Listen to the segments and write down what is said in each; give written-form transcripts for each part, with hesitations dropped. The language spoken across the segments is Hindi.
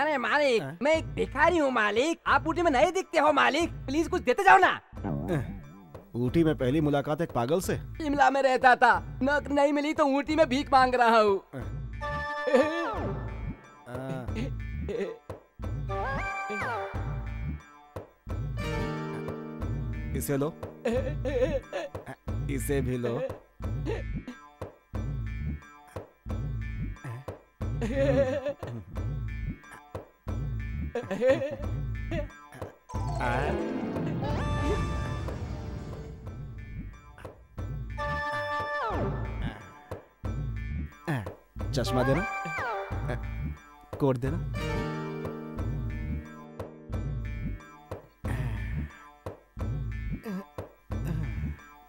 अरे मालिक, मैं एक भिखारी हूँ मालिक। आप ऊटी में नहीं दिखते हो मालिक, प्लीज कुछ देते जाओ ना। ऊटी में पहली मुलाकात एक पागल से? शिमला में रहता था, नौकरी नहीं मिली तो ऊटी में भीख मांग रहा हूँ। इसे लो, इसे भी लो। चश्मा देना, कोट देना।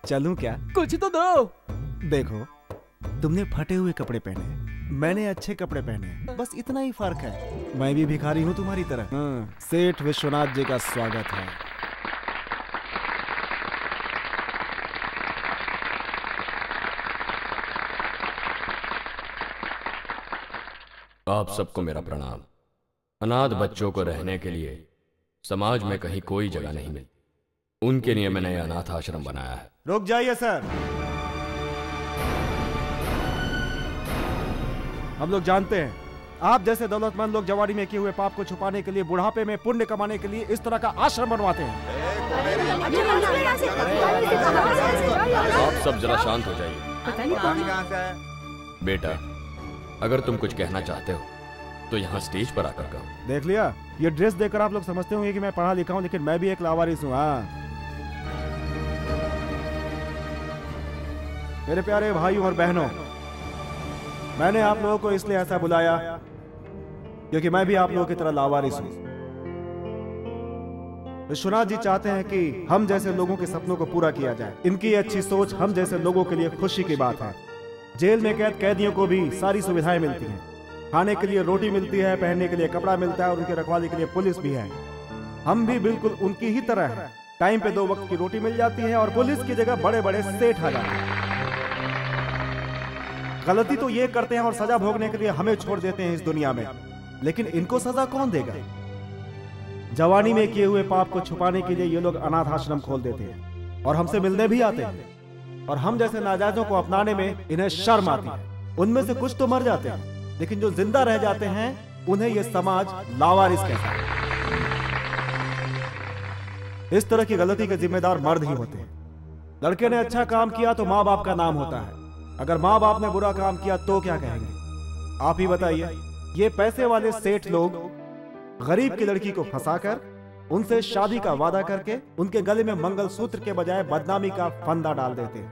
चलूं क्या? कुछ तो दो। देखो, तुमने फटे हुए कपड़े पहने, मैंने अच्छे कपड़े पहने, बस इतना ही फर्क है। मैं भी भिखारी हूँ तुम्हारी तरह। सेठ विश्वनाथ जी का स्वागत है। आप सबको मेरा प्रणाम। अनाथ बच्चों को रहने के लिए समाज में कहीं कोई जगह नहीं मिलती, उनके लिए मैंने अनाथ आश्रम बनाया है। रुक जाइए सर, हम लोग जानते हैं आप जैसे दौलतमंद लोग जवानी में किए हुए पाप को छुपाने के लिए, बुढ़ापे में पुण्य कमाने के लिए इस तरह का आश्रम बनवाते हैं। आप सब जरा शांत हो जाइए। बेटा, अगर तुम कुछ कहना चाहते हो तो यहाँ स्टेज पर आकर कहो। देख लिया, ये ड्रेस देखकर आप लोग समझते होंगे कि मैं पढ़ा लिखा हूँ, लेकिन मैं भी एक लावारिस हूँ। हाँ, मेरे प्यारे भाइयों और बहनों, मैंने आप लोगों को इसलिए ऐसा बुलाया क्योंकि मैं भी आप लोगों की तरह लावारिस हूँ। विश्वनाथ जी चाहते हैं कि हम जैसे लोगों के सपनों को पूरा किया जाए। इनकी अच्छी सोच हम जैसे लोगों के लिए खुशी की बात है। जेल में कैद कैदियों को भी सारी सुविधाएं मिलती हैं। खाने के लिए रोटी मिलती है, पहनने के लिए कपड़ा मिलता है और उनकी रखवाली के लिए पुलिस भी है। हम भी बिल्कुल उनकी ही तरह हैं। टाइम पे 2 वक्त की रोटी मिल जाती है और पुलिस की जगह बड़े बड़े सेठ आ जाते हैं। गलती तो ये करते हैं और सजा भोगने के लिए हमें छोड़ देते हैं इस दुनिया में, लेकिन इनको सजा कौन देगा? जवानी में किए हुए पाप को छुपाने के लिए ये लोग अनाथ आश्रम खोल देते हैं और हमसे मिलने भी आते हैं। और हम जैसे नाजायजों को अपनाने में इन्हें शर्म आती है। उनमें से कुछ तो मर जाते हैं, लेकिन जो जिंदा रह जाते हैं उन्हें यह समाज लावारिस कहता है। इस तरह की गलती के जिम्मेदार मर्द ही होते हैं। लड़के ने अच्छा काम किया तो माँ बाप का नाम होता है, अगर माँ बाप ने बुरा काम किया तो क्या कहेंगे? आप ही बताइए। ये पैसे वाले सेठ लोग गरीब की लड़की को फंसाकर उनसे शादी का वादा करके उनके गले में मंगलसूत्र के बजाय बदनामी का फंदा डाल देते हैं।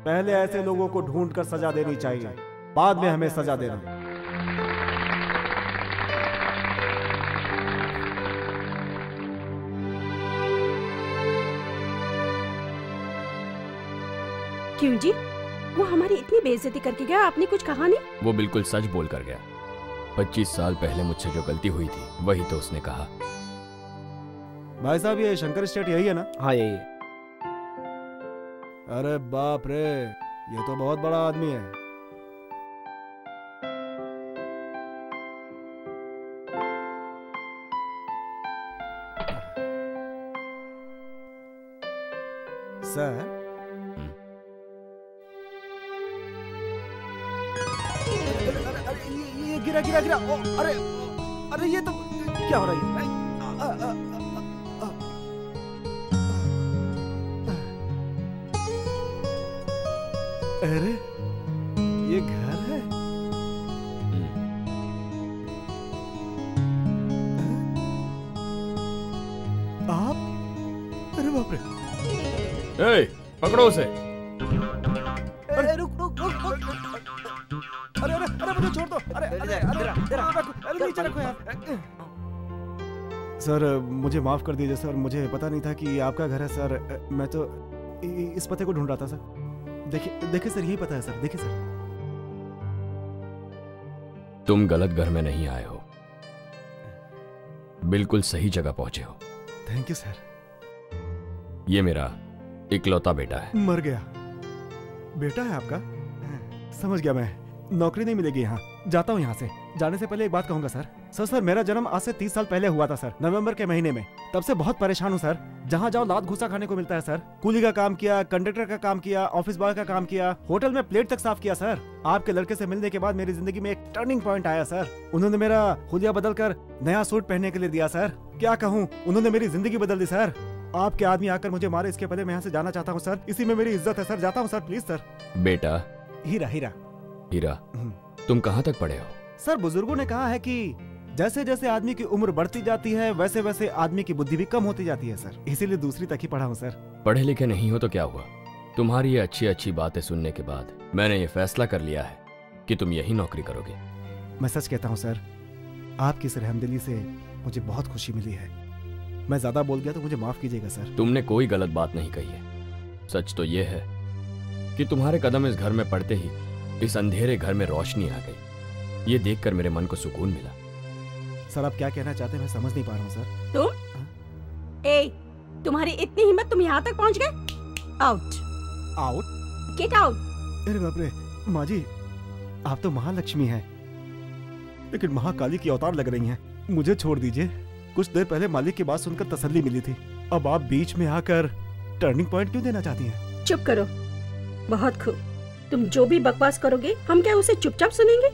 पहले ऐसे लोगों को ढूंढकर सजा देनी चाहिए, बाद में हमें सजा देना। क्यों जी? वो हमारी इतनी बेइज्जती करके गया, आपने कुछ कहा नहीं? वो बिल्कुल सच बोल कर गया। 25 साल पहले मुझसे जो गलती हुई थी वही तो उसने कहा। भाई साहब, ये शंकर स्टेट यही है ना? हाँ, यही है। अरे बाप रे, ये तो बहुत बड़ा आदमी है। सर, ये गिरा गिरा गिरा। अरे अरे, ये तो क्या हो रहा है? अरे, ये घर है? आप? अरे बाप रे! ए, पकड़ो उसे। अरे रुक रुक रुक रुक। अरे अरे अरे, मुझे छोड़ दो। अरे अरे अरे, नीचे रखो यार। सर, मुझे माफ कर दीजिए सर, मुझे पता नहीं था कि आपका घर है सर। मैं तो इस पते को ढूंढ रहा था सर। देखिए देखिए सर, यही पता है सर। देखिए सर, तुम गलत घर में नहीं आए हो, बिल्कुल सही जगह पहुंचे हो। Thank you sir. ये मेरा इकलौता बेटा है। मर गया? बेटा है आपका? समझ गया मैं। नौकरी नहीं मिलेगी यहाँ, जाता हूँ यहाँ से। जाने से पहले एक बात कहूंगा सर। सर मेरा जन्म आज से 30 साल पहले हुआ था सर, नवंबर के महीने में। तब से बहुत परेशान हूँ सर। जहाँ जाओ लात घुसा खाने को मिलता है सर। कूली का काम किया, कंडक्टर का काम किया, ऑफिस बॉय का काम किया, होटल में प्लेट तक साफ किया सर। आपके लड़के से मिलने के बाद मेरी जिंदगी में एक टर्निंग पॉइंट आया सर। उन्होंने मेरा हुलिया बदल कर नया सूट पहनने के लिए दिया सर। क्या कहूँ, उन्होंने मेरी जिंदगी बदल दी सर। आपके आदमी आकर मुझे मारे इसके पहले मैं यहाँ से जाना चाहता हूँ सर। इसी में मेरी इज्जत है सर। जाता हूँ सर, प्लीज सर। बेटा हीरा हीरा हीरा, तुम कहाँ तक पढ़े हो? सर बुजुर्गों ने कहा है कि जैसे जैसे आदमी की उम्र बढ़ती जाती है वैसे वैसे आदमी की बुद्धि भी कम होती जाती है सर। इसीलिए दूसरी तक ही पढ़ा हूँ सर। पढ़े लिखे नहीं हो तो क्या हुआ? तुम्हारी ये अच्छी अच्छी बातें सुनने के बाद मैंने ये फैसला कर लिया है कि तुम यही नौकरी करोगे। मैं सच कहता हूँ सर, आपकी इस रहमदिली से मुझे बहुत खुशी मिली है। मैं ज्यादा बोल गया तो मुझे माफ कीजिएगा सर। तुमने कोई गलत बात नहीं कही है। सच तो ये है कि तुम्हारे कदम इस घर में पड़ते ही इस अंधेरे घर में रोशनी आ गई। ये देखकर मेरे मन को सुकून मिला। सर आप क्या कहना चाहते हैं मैं समझ नहीं पा रहा हूँ सर। तुम तुम्हारी इतनी हिम्मत, तुम यहाँ तक पहुँच गए? Out out, get out. अरे बाप रे माँ जी, आप तो महालक्ष्मी हैं लेकिन महाकाली की अवतार लग रही हैं। मुझे छोड़ दीजिए। कुछ देर पहले मालिक की बात सुनकर तसल्ली मिली थी, अब आप बीच में आकर टर्निंग पॉइंट क्यों देना चाहती हैं? चुप करो, बहुत खूब। तुम जो भी बकवास करोगे हम क्या उसे चुपचाप सुनेंगे?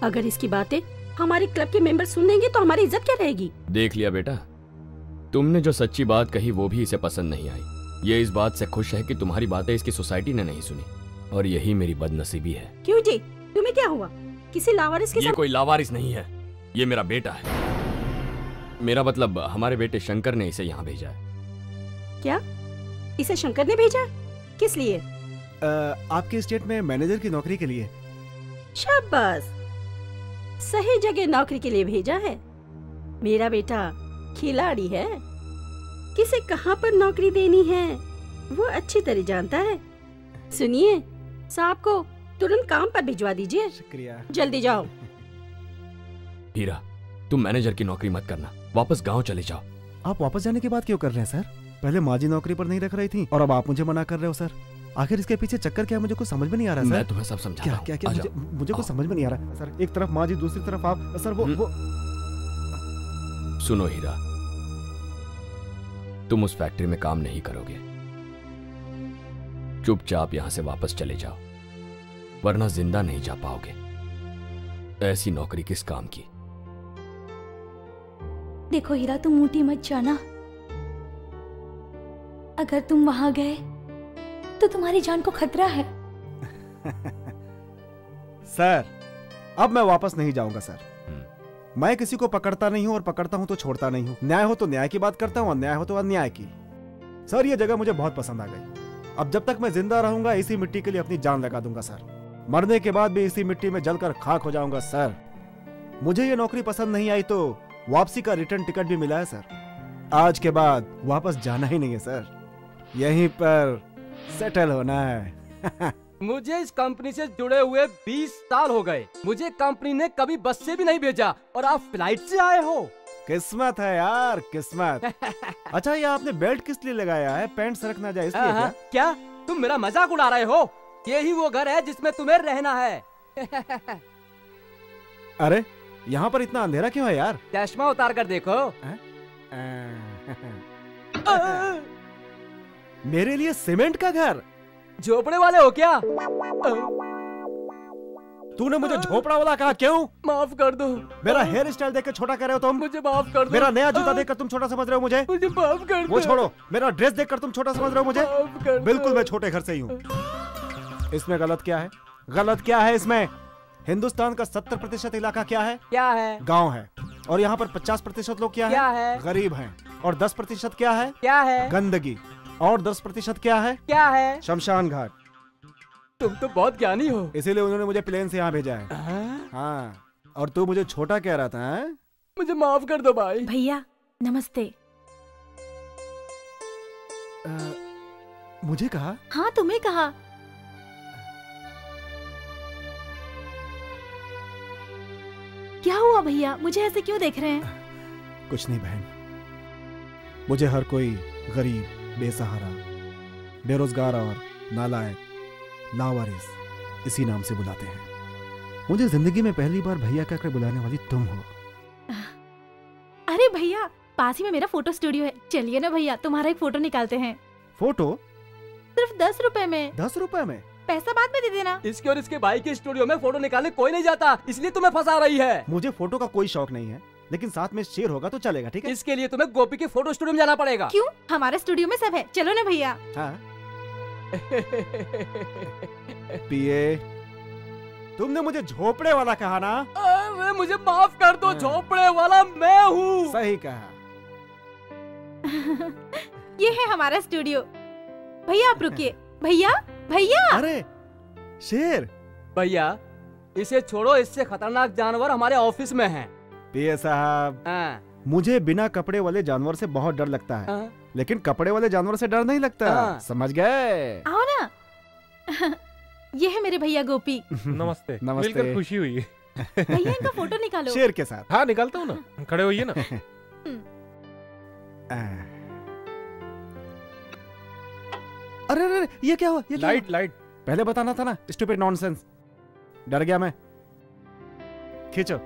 अगर इसकी बातें हमारे क्लब के मेंबर सुन लेंगे तो हमारी इज्जत क्या रहेगी? देख लिया बेटा, तुमने जो सच्ची बात कही वो भी इसे पसंद नहीं आई। ये इस बात से खुश है कि तुम्हारी बातें इसकी सोसाइटी ने नहीं सुनी, और यही मेरी बदनसीबी है। क्यों जी, तुम्हें क्या हुआ? किसी लावारिस के ये साथ? कोई लावारिस नहीं है, ये मेरा बेटा है। मेरा मतलब हमारे बेटे शंकर ने इसे यहाँ भेजा है। क्या इसे शंकर ने भेजा? किस लिए? आपके स्टेट में मैनेजर की नौकरी के लिए। शाबाश, सही जगह नौकरी के लिए भेजा है। मेरा बेटा खिलाड़ी है, किसे कहाँ पर नौकरी देनी है वो अच्छी तरह जानता है। सुनिए, साहब को तुरंत काम पर भिजवा दीजिए। शुक्रिया। जल्दी जाओ। हीरा, तुम मैनेजर की नौकरी मत करना, वापस गांव चले जाओ। आप वापस जाने की बात क्यों कर रहे हैं सर? पहले माँ जी नौकरी पर नहीं रख रही थी और अब आप मुझे मना कर रहे हो सर। आखिर इसके पीछे चक्कर क्या है मुझे कुछ समझ में नहीं आ रहा सर। मैं तुम्हें सब समझाता क्या हूं। क्या क्या मुझे कुछ समझ में नहीं आ रहा सर। एक तरफ माँ जी, दूसरी तरफ आप सर। वो सुनो हीरा, तुम उस फैक्ट्री में काम नहीं करोगे। चुपचाप यहां से वापस चले जाओ, वरना जिंदा नहीं जा पाओगे। ऐसी नौकरी किस काम की? देखो हीरा, तुम ऊटी मत जाना। अगर तुम वहां गए तो तुम्हारी जान को खतरा है। सर अब मैं वापस नहीं जाऊंगा सर। मैं किसी को पकड़ता नहीं हूं और पकड़ता हूं तो छोड़ता नहीं हूं। न्याय हो तो न्याय की बात करता हूं, अन्याय हो तो अन्याय की। सर ये जगह मुझे बहुत पसंद आ गई। अब जब तक मैं जिंदा रहूंगा इसी मिट्टी के लिए अपनी जान लगा दूंगा सर। मरने के बाद भी इसी मिट्टी में जलकर खाक हो जाऊंगा सर। मुझे ये नौकरी पसंद नहीं आई तो वापसी का रिटर्न टिकट भी मिला है सर। आज के बाद वापस जाना ही नहीं है सर, यहीं पर सेटल होना है। मुझे इस कंपनी से जुड़े हुए 20 साल हो गए। मुझे कंपनी ने कभी बस से भी नहीं भेजा और आप फ्लाइट से आए हो। किस्मत है यार, किस्मत। अच्छा ये आपने बेल्ट किस लिए लगाया है? पैंट सरक ना जाए इसलिए क्या? क्या तुम मेरा मजाक उड़ा रहे हो? यही वो घर है जिसमें तुम्हें रहना है। अरे यहाँ पर इतना अंधेरा क्यों है यार? चश्मा उतार कर देखो। मेरे लिए सीमेंट का घर? झोपड़े वाले हो क्या? तूने मुझे झोपड़ा वाला कहा, क्यों? माफ कर दो। मेरा हेयर स्टाइल देखकर छोटा कह रहे हो तुम? मुझे माफ कर दो। मेरा नया जूता देखकर तुम छोटा समझ रहे हो मुझे? मुझे माफ कर दो। वो छोड़ो, मेरा ड्रेस देखकर तुम छोटा समझ रहे हो मुझे? माफ कर दो। बिल्कुल मैं छोटे घर से ही हूँ। इसमें गलत क्या है? गलत क्या है इसमें? हिंदुस्तान का 70% इलाका क्या है? क्या है? गाँव है। और यहाँ पर 50% लोग क्या है? गरीब हैं। और 10% क्या है? क्या है? गंदगी। और 10% क्या है? क्या है? शमशान घाट। तुम तो बहुत ज्ञानी हो। इसीलिए उन्होंने मुझे प्लेन से यहाँ भेजा है। हाँ, और तू मुझे छोटा कह रहा था है? मुझे माफ कर दो भाई। भैया नमस्ते। मुझे कहा? हाँ तुम्हें कहा। क्या हुआ भैया, मुझे ऐसे क्यों देख रहे हैं? कुछ नहीं बहन, मुझे हर कोई गरीब, बेसहारा, बेरोजगार और नालायक, लावारिस इसी नाम से बुलाते हैं। मुझे जिंदगी में पहली बार भैया कहकर बुलाने वाली तुम हो। भैया, पास ही में मेरा फोटो स्टूडियो है, चलिए ना भैया, तुम्हारा एक फोटो निकालते हैं। फोटो? सिर्फ 10 रुपए में। 10 रुपए में? पैसा बाद में दे देना। इसके और इसके भाई के स्टूडियो में फोटो निकालने कोई नहीं जाता, इसलिए तुम्हें फंसा रही है। मुझे फोटो का कोई शौक नहीं है, लेकिन साथ में शेर होगा तो चलेगा, ठीक है? इसके लिए तुम्हें गोपी के फोटो स्टूडियो में जाना पड़ेगा। क्यों? हमारे स्टूडियो में सब है, चलो ना भैया। हाँ। पिए, तुमने मुझे झोपड़े वाला कहा ना? अरे मुझे माफ कर दो, झोपड़े वाला मैं हूँ। सही कहा। ये है हमारा स्टूडियो। भैया आप रुकिए। भैया, भैया। अरे शेर। भैया इसे छोड़ो, इससे खतरनाक जानवर हमारे ऑफिस में है। पिए साहब, मुझे बिना कपड़े वाले जानवर से बहुत डर लगता है, लेकिन कपड़े वाले जानवर से डर नहीं लगता। समझ गए? आओ ना। ये है मेरे भैया गोपी। नमस्ते। नमस्ते। मिलकर खुशी हुई। भैया इनका फोटो निकालो। शेर के साथ। हाँ निकालता हूँ ना, खड़े होइए ना। अरे अरे ये क्या हुआ? ये क्या लाइट हुआ? लाइट पहले बताना था ना। Stupid nonsense. डर गया मैं। खींचो।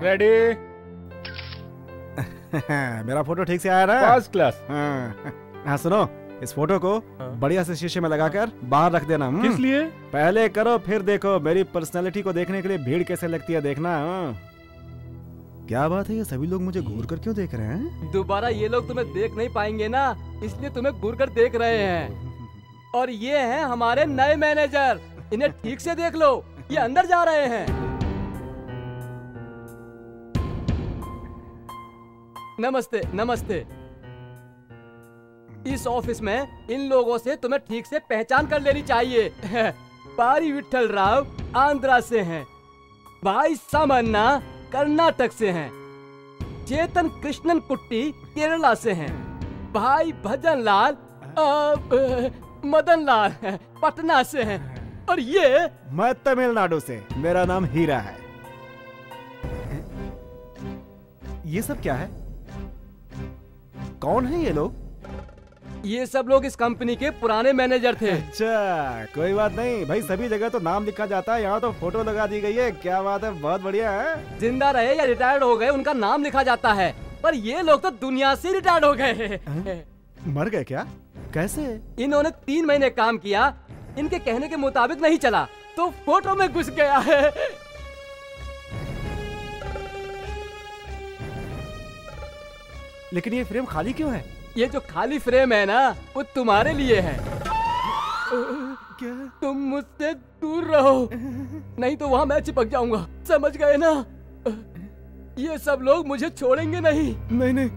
रेडी। मेरा फोटो ठीक से आया ना? First class. हाँ सुनो, इस फोटो को बढ़िया से शीशे में लगाकर बाहर रख देना। किस लिए? पहले करो फिर देखो। मेरी पर्सनालिटी को देखने के लिए भीड़ कैसे लगती है देखना। क्या बात है, ये सभी लोग मुझे घूर कर क्यों देख रहे हैं? दोबारा ये लोग तुम्हें देख नहीं पाएंगे ना, इसलिए तुम्हें घूर कर देख रहे हैं। और ये हैं हमारे नए मैनेजर, इन्हें ठीक से देख लो, ये अंदर जा रहे हैं। नमस्ते नमस्ते। इस ऑफिस में इन लोगों से तुम्हें ठीक से पहचान कर लेनी चाहिए। पारी विट्ठल राव आंध्रा से हैं, भाई सामन्ना कर्नाटक से हैं, चेतन कृष्णन कुट्टी केरला से हैं, भाई भजन लाल मदन लाल पटना से हैं, और ये मैं तमिलनाडु से। मेरा नाम हीरा है। ये सब क्या है? कौन है ये लोग? ये सब लोग इस कंपनी के पुराने मैनेजर थे। अच्छा कोई बात नहीं भाई, सभी जगह तो नाम लिखा जाता है, यहाँ तो फोटो लगा दी गई है। क्या बात है, बहुत बढ़िया है। जिंदा रहे या रिटायर्ड हो गए उनका नाम लिखा जाता है, पर ये लोग तो दुनिया से रिटायर्ड हो गए। मर गए क्या? कैसे? इन्होंने 3 महीने काम किया, इनके कहने के मुताबिक नहीं चला तो फोटो में घुस गया है। लेकिन ये फ्रेम खाली क्यों है? ये जो खाली फ्रेम है ना, वो तुम्हारे लिए है। क्या? तुम मुझसे दूर रहो, नहीं तो वहाँ मैं चिपक जाऊंगा, समझ गए ना? ये सब लोग मुझे छोड़ेंगे नहीं। नहीं नहीं,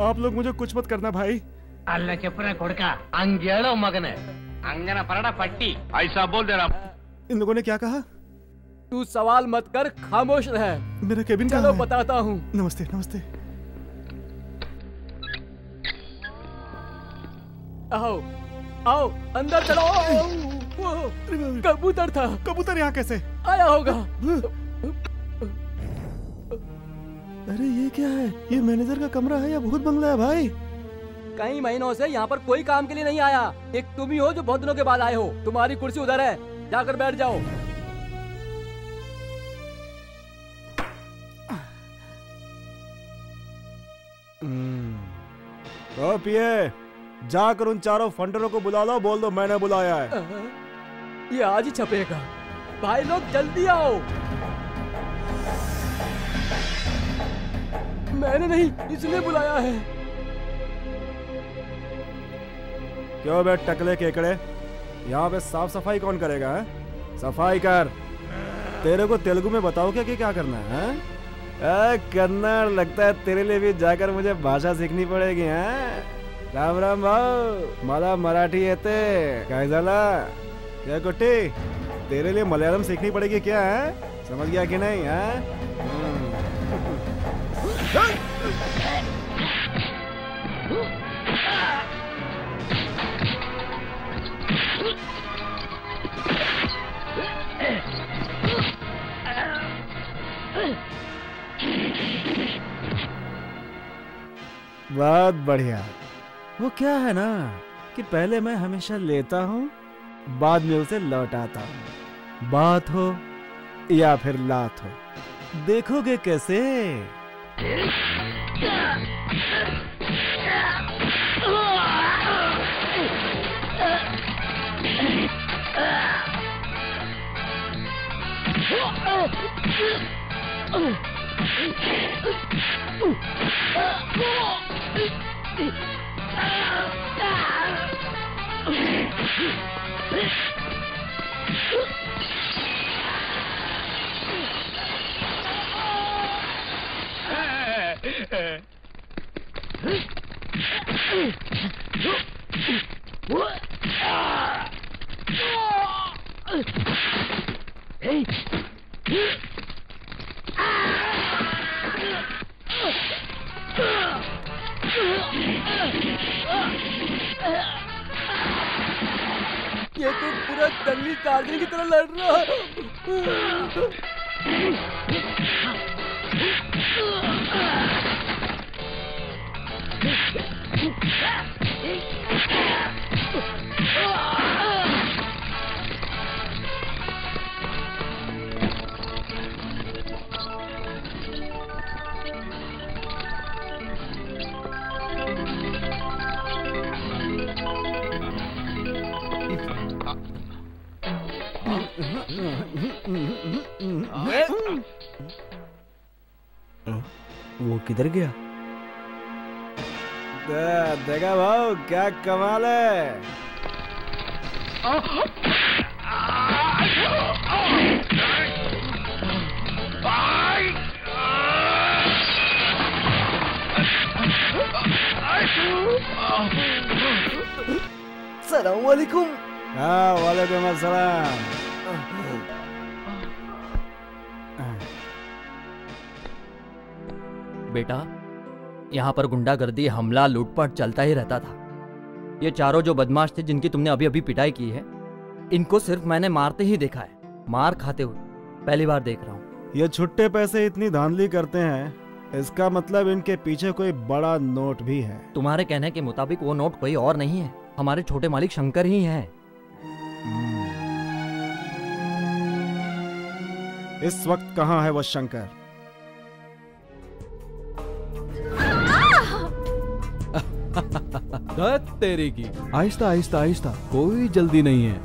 आप लोग मुझे कुछ मत करना भाई। अल्लाह चपरा कोड़का अंगेड़ो मगने अंगना परड़ा पट्टी ऐसा बोल दे रहा। इन लोगों ने क्या कहा? तू सवाल मत कर, खामोश रह। मेरा केबिन चलो कहाँ है? बताता हूँ। नमस्ते नमस्ते। आओ आओ अंदर चलो। कबूतर था। कबूतर यहाँ कैसे आया होगा? अरे ये क्या है? ये मैनेजर का कमरा है या भूत बंगला है भाई? कई महीनों से यहाँ पर कोई काम के लिए नहीं आया, एक तुम ही हो जो बहुत दिनों के बाद आए हो। तुम्हारी कुर्सी उधर है, जाकर बैठ जाओ। ओ पिए, जाकर उन चारों फंडरों को बुला लो, बोल दो मैंने बुलाया है। ये आज ही छपेगा। भाई लोग जल्दी आओ। मैंने नहीं, इसने बुलाया है। क्यों बे टकले केकड़े, यहाँ पे साफ सफाई कौन करेगा है? सफाई कर। तेरे को तेलुगु में बताओ क्या कि क्या करना है? कन्नड़ लगता है, तेरे लिए भी जाकर मुझे भाषा सीखनी पड़ेगी। हैं? राम राम भाऊ, मला मराठी येते काय झाला? क्या कुट्टी, तेरे लिए मलयालम सीखनी पड़ेगी क्या है? समझ गया कि नहीं? है बहुत बढ़िया। वो क्या है ना कि पहले मैं हमेशा लेता हूँ, बाद में उसे लौटाता हूँ। बात हो या फिर लात हो, देखोगे कैसे? ये तो पूरा जंगली टार्जन की तरह लड़ रहा है। वो किधर गया? देखा भाव क्या कमाल है। सलाम वालेकुम। हाँ वालेकुम अस्सलाम। बेटा, यहाँ पर गुंडागर्दी, हमला, लूटपाट चलता ही रहता था। ये चारों जो बदमाश थे जिनकी तुमने अभी अभी पिटाई की है, इनको सिर्फ मैंने मारते ही देखा है, मार खाते हुए पहली बार देख रहा हूँ। ये छुट्टे पैसे इतनी धांधली करते हैं, इसका मतलब इनके पीछे कोई बड़ा नोट भी है। तुम्हारे कहने के मुताबिक वो नोट कोई और नहीं है, हमारे छोटे मालिक शंकर ही हैं। इस वक्त कहाँ है वो शंकर? तेरी की आहिस्ता आहिस्ता आहिस्ता, कोई जल्दी नहीं है।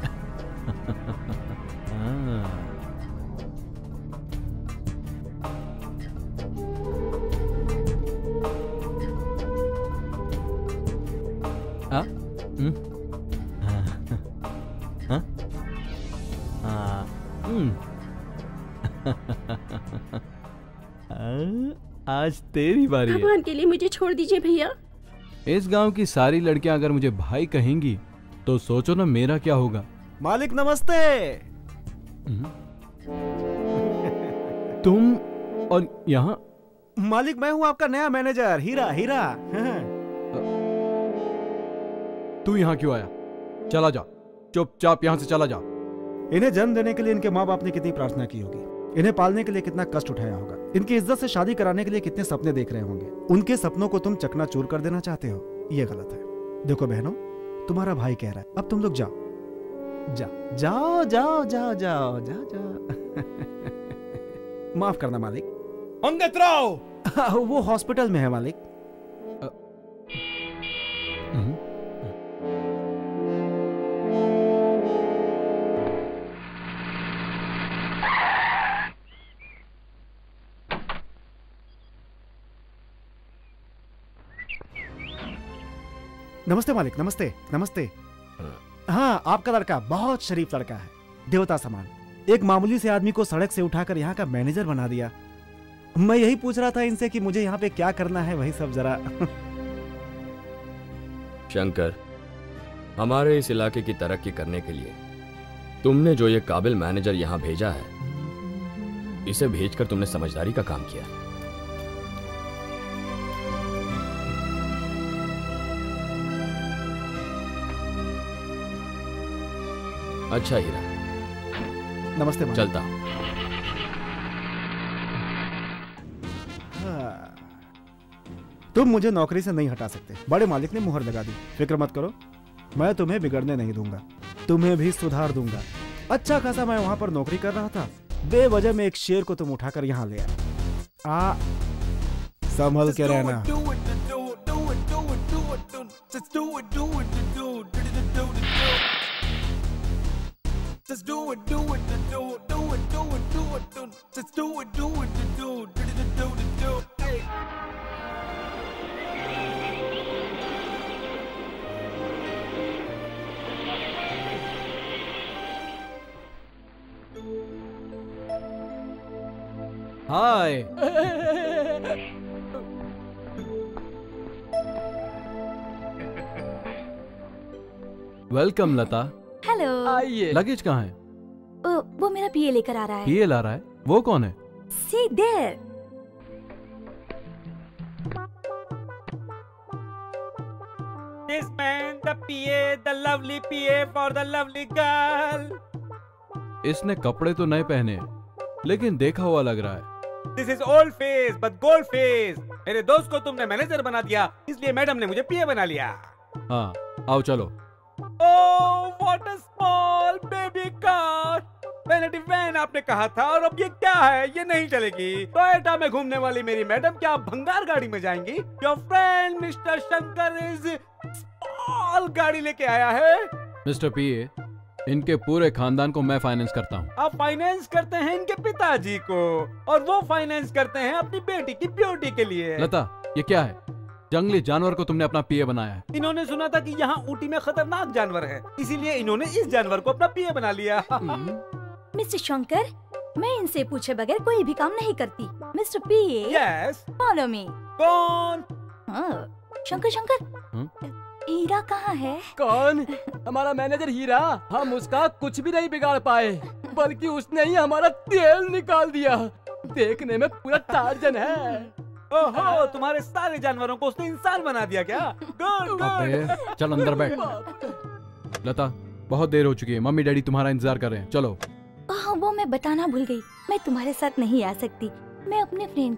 आज तेरी बारी है। भगवान के लिए मुझे छोड़ दीजिए भैया। इस गांव की सारी लड़कियां अगर मुझे भाई कहेंगी तो सोचो ना मेरा क्या होगा। मालिक नमस्ते। तुम और यहाँ? मालिक मैं हूँ आपका नया मैनेजर हीरा। हीरा तू यहाँ क्यों आया? चला जा, चुपचाप यहाँ से चला जा। इन्हें जन्म देने के लिए इनके माँ बाप ने कितनी प्रार्थना की होगी, इन्हें पालने के लिए कितना कष्ट उठाया होगा, इनकी इज्जत से शादी कराने के लिए कितने सपने देख रहे होंगे। उनके सपनों को तुम चकनाचूर कर देना चाहते हो, ये गलत है। देखो बहनों, तुम्हारा भाई कह रहा है, अब तुम लोग जाओ जाओ जाओ जाओ जाओ जाओ जाओ जाओ। माफ करना मालिक। अंगत राव वो हॉस्पिटल में है मालिक। नमस्ते मालिक, नमस्ते नमस्ते। हाँ आपका लड़का बहुत शरीफ लड़का है, देवता समान। एक मामूली से आदमी को सड़क से उठाकर यहाँ का मैनेजर बना दिया। मैं यही पूछ रहा था इनसे कि मुझे यहाँ पे क्या करना है, वही सब जरा। शंकर, हमारे इस इलाके की तरक्की करने के लिए तुमने जो ये काबिल मैनेजर यहाँ भेजा है, इसे भेजकर तुमने समझदारी का काम किया। अच्छा हीरा, नमस्ते मालिक। चलता हूं। तुम मुझे नौकरी से नहीं हटा सकते, बड़े मालिक ने मुहर लगा दी। फिक्र मत करो, मैं तुम्हें बिगड़ने नहीं दूंगा, तुम्हें भी सुधार दूंगा। अच्छा खासा मैं वहां पर नौकरी कर रहा था, बेवजह में एक शेर को तुम उठाकर यहाँ ले आए। संभल के रहना। हाय। वेलकम लता। हेलो। आइए। लगेज कहाँ है? वो मेरा पीए लेकर आ रहा है। पीए ला रहा है? वो कौन है? See there. This man, the PA, the lovely PA for the lovely girl. इसने कपड़े तो नए पहने हैं, लेकिन देखा हुआ लग रहा है। This is old face, but gold face. मेरे दोस्त को तुमने मैनेजर बना दिया, इसलिए मैडम ने मुझे PA बना लिया। हाँ, आओ चलो। Oh, what a small baby car. Vanity van आपने कहा था, और अब ये क्या है? ये नहीं चलेगी। टोयोटा में घूमने वाली मेरी मैडम क्या आप भंगार गाड़ी में जाएंगी? Your friend mister Shankar is small गाड़ी लेके आया है। मिस्टर पीए, इनके पूरे खानदान को मैं फाइनेंस करता हूँ। आप फाइनेंस करते हैं इनके पिताजी को, और वो फाइनेंस करते हैं अपनी बेटी की ब्यूटी के लिए। लता, ये क्या है? जंगली जानवर को तुमने अपना पीए बनाया है। इन्होंने सुना था कि यहाँ ऊटी में खतरनाक जानवर है, इसीलिए इन्होंने इस जानवर को अपना पीए बना लिया। मिस्टर शंकर, मैं इनसे पूछे बगैर कोई भी काम नहीं करती। मिस्टर पीए, यस, फॉलो मी। कौन? शंकर शंकर, हीरा कहाँ है? कौन? हमारा मैनेजर हीरा। हम उसका कुछ भी नहीं बिगाड़ पाए, बल्कि उसने ही हमारा तेल निकाल दिया। देखने में पूरा टार्जन है। ओहो, तुम्हारे सारे जानवरों को उसने इंसान बना दिया क्या? Good good. अबे, चल अंदर बैठ। लता, बहुत देर हो चुकी है, मम्मी डैडी तुम्हारा इंतजार कर रहे हैं, चलो। वो मैं बताना भूल गई, मैं तुम्हारे साथ नहीं आ सकती। मैं अपने फ्रेंड